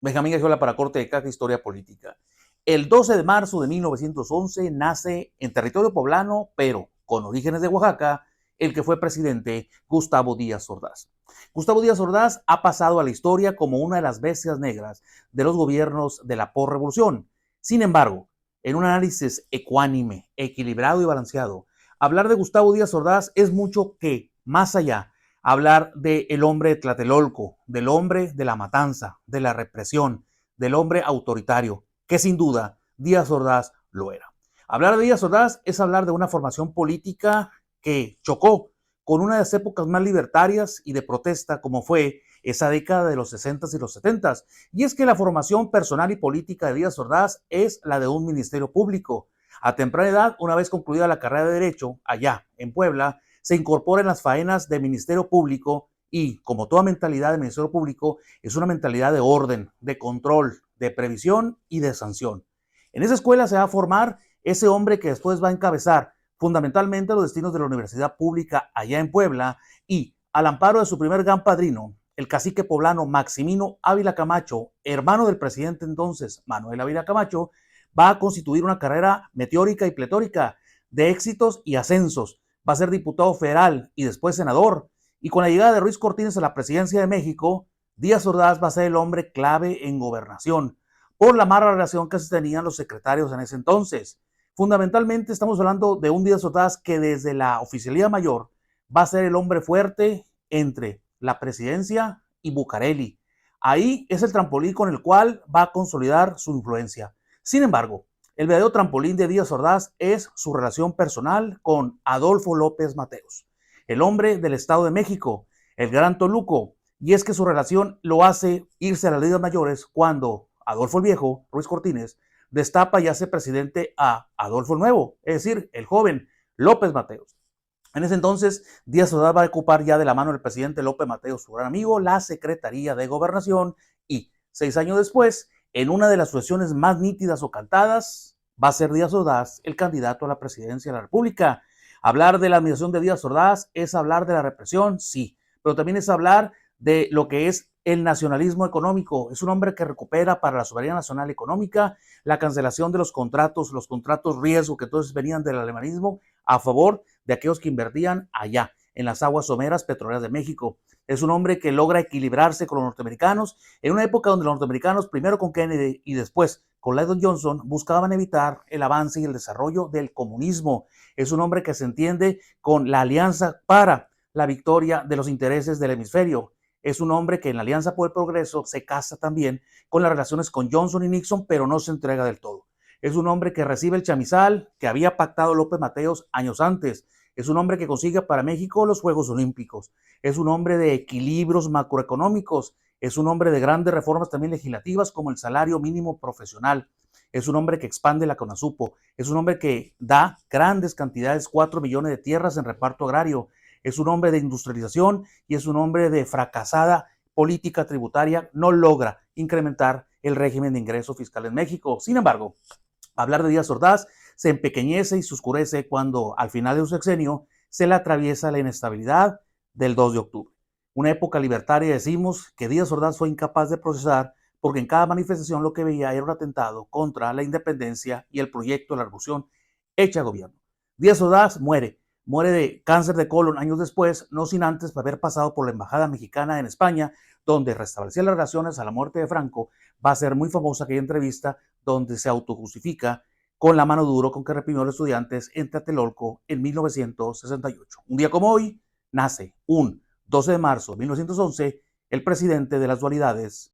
Benjamín Gagiola para Corte de Caja Historia Política. El 12 de marzo de 1911 nace en territorio poblano, pero con orígenes de Oaxaca, el que fue presidente Gustavo Díaz Ordaz. Gustavo Díaz Ordaz ha pasado a la historia como una de las bestias negras de los gobiernos de la posrevolución. Sin embargo, en un análisis ecuánime, equilibrado y balanceado, hablar de Gustavo Díaz Ordaz es mucho que, más allá, hablar del hombre de Tlatelolco, del hombre de la matanza, de la represión, del hombre autoritario, que sin duda Díaz Ordaz lo era. Hablar de Díaz Ordaz es hablar de una formación política que chocó con una de las épocas más libertarias y de protesta como fue esa década de los 60s y los 70s. Y es que la formación personal y política de Díaz Ordaz es la de un ministerio público. A temprana edad, una vez concluida la carrera de Derecho, allá en Puebla, se incorpora en las faenas del Ministerio Público y, como toda mentalidad del Ministerio Público, es una mentalidad de orden, de control, de previsión y de sanción. En esa escuela se va a formar ese hombre que después va a encabezar fundamentalmente los destinos de la Universidad Pública allá en Puebla y, al amparo de su primer gran padrino, el cacique poblano Maximino Ávila Camacho, hermano del presidente entonces Manuel Ávila Camacho, va a constituir una carrera meteórica y pletórica de éxitos y ascensos. Va a ser diputado federal y después senador. Y con la llegada de Ruiz Cortines a la presidencia de México, Díaz Ordaz va a ser el hombre clave en gobernación, por la mala relación que se tenían los secretarios en ese entonces. Fundamentalmente estamos hablando de un Díaz Ordaz que desde la oficialía mayor va a ser el hombre fuerte entre la presidencia y Bucareli. Ahí es el trampolín con el cual va a consolidar su influencia. Sin embargo, el verdadero trampolín de Díaz Ordaz es su relación personal con Adolfo López Mateos, el hombre del Estado de México, el gran Toluco. Y es que su relación lo hace irse a las ligas mayores cuando Adolfo el Viejo, Ruiz Cortines, destapa y hace presidente a Adolfo el Nuevo, es decir, el joven López Mateos. En ese entonces, Díaz Ordaz va a ocupar ya de la mano del presidente López Mateos, su gran amigo, la Secretaría de Gobernación y 6 años después, en una de las sucesiones más nítidas o cantadas, va a ser Díaz Ordaz el candidato a la presidencia de la República. Hablar de la administración de Díaz Ordaz es hablar de la represión, sí, pero también es hablar de lo que es el nacionalismo económico. Es un hombre que recupera para la soberanía nacional económica la cancelación de los contratos riesgo que entonces venían del alemanismo a favor de aquellos que invertían allá en las aguas someras petroleras de México. Es un hombre que logra equilibrarse con los norteamericanos en una época donde los norteamericanos, primero con Kennedy y después con Lyndon Johnson, buscaban evitar el avance y el desarrollo del comunismo. Es un hombre que se entiende con la alianza para la victoria de los intereses del hemisferio. Es un hombre que en la Alianza por el Progreso se casa también con las relaciones con Johnson y Nixon, pero no se entrega del todo. Es un hombre que recibe el chamizal que había pactado López Mateos años antes. Es un hombre que consigue para México los Juegos Olímpicos. Es un hombre de equilibrios macroeconómicos. Es un hombre de grandes reformas también legislativas como el salario mínimo profesional. Es un hombre que expande la CONASUPO. Es un hombre que da grandes cantidades, 4 millones de tierras en reparto agrario. Es un hombre de industrialización y es un hombre de fracasada política tributaria. No logra incrementar el régimen de ingreso fiscal en México. Sin embargo, hablar de Díaz Ordaz se empequeñece y se oscurece cuando al final de su sexenio se le atraviesa la inestabilidad del 2 de octubre. Una época libertaria, decimos, que Díaz Ordaz fue incapaz de procesar porque en cada manifestación lo que veía era un atentado contra la independencia y el proyecto de la revolución hecha gobierno. Díaz Ordaz muere de cáncer de colon años después, no sin antes haber pasado por la embajada mexicana en España, donde restablecía las relaciones a la muerte de Franco. Va a ser muy famosa aquella entrevista donde se autojustifica con la mano duro con que reprimió a los estudiantes en Tlatelolco en 1968. Un día como hoy, nace un 12 de marzo de 1911 el presidente de las dualidades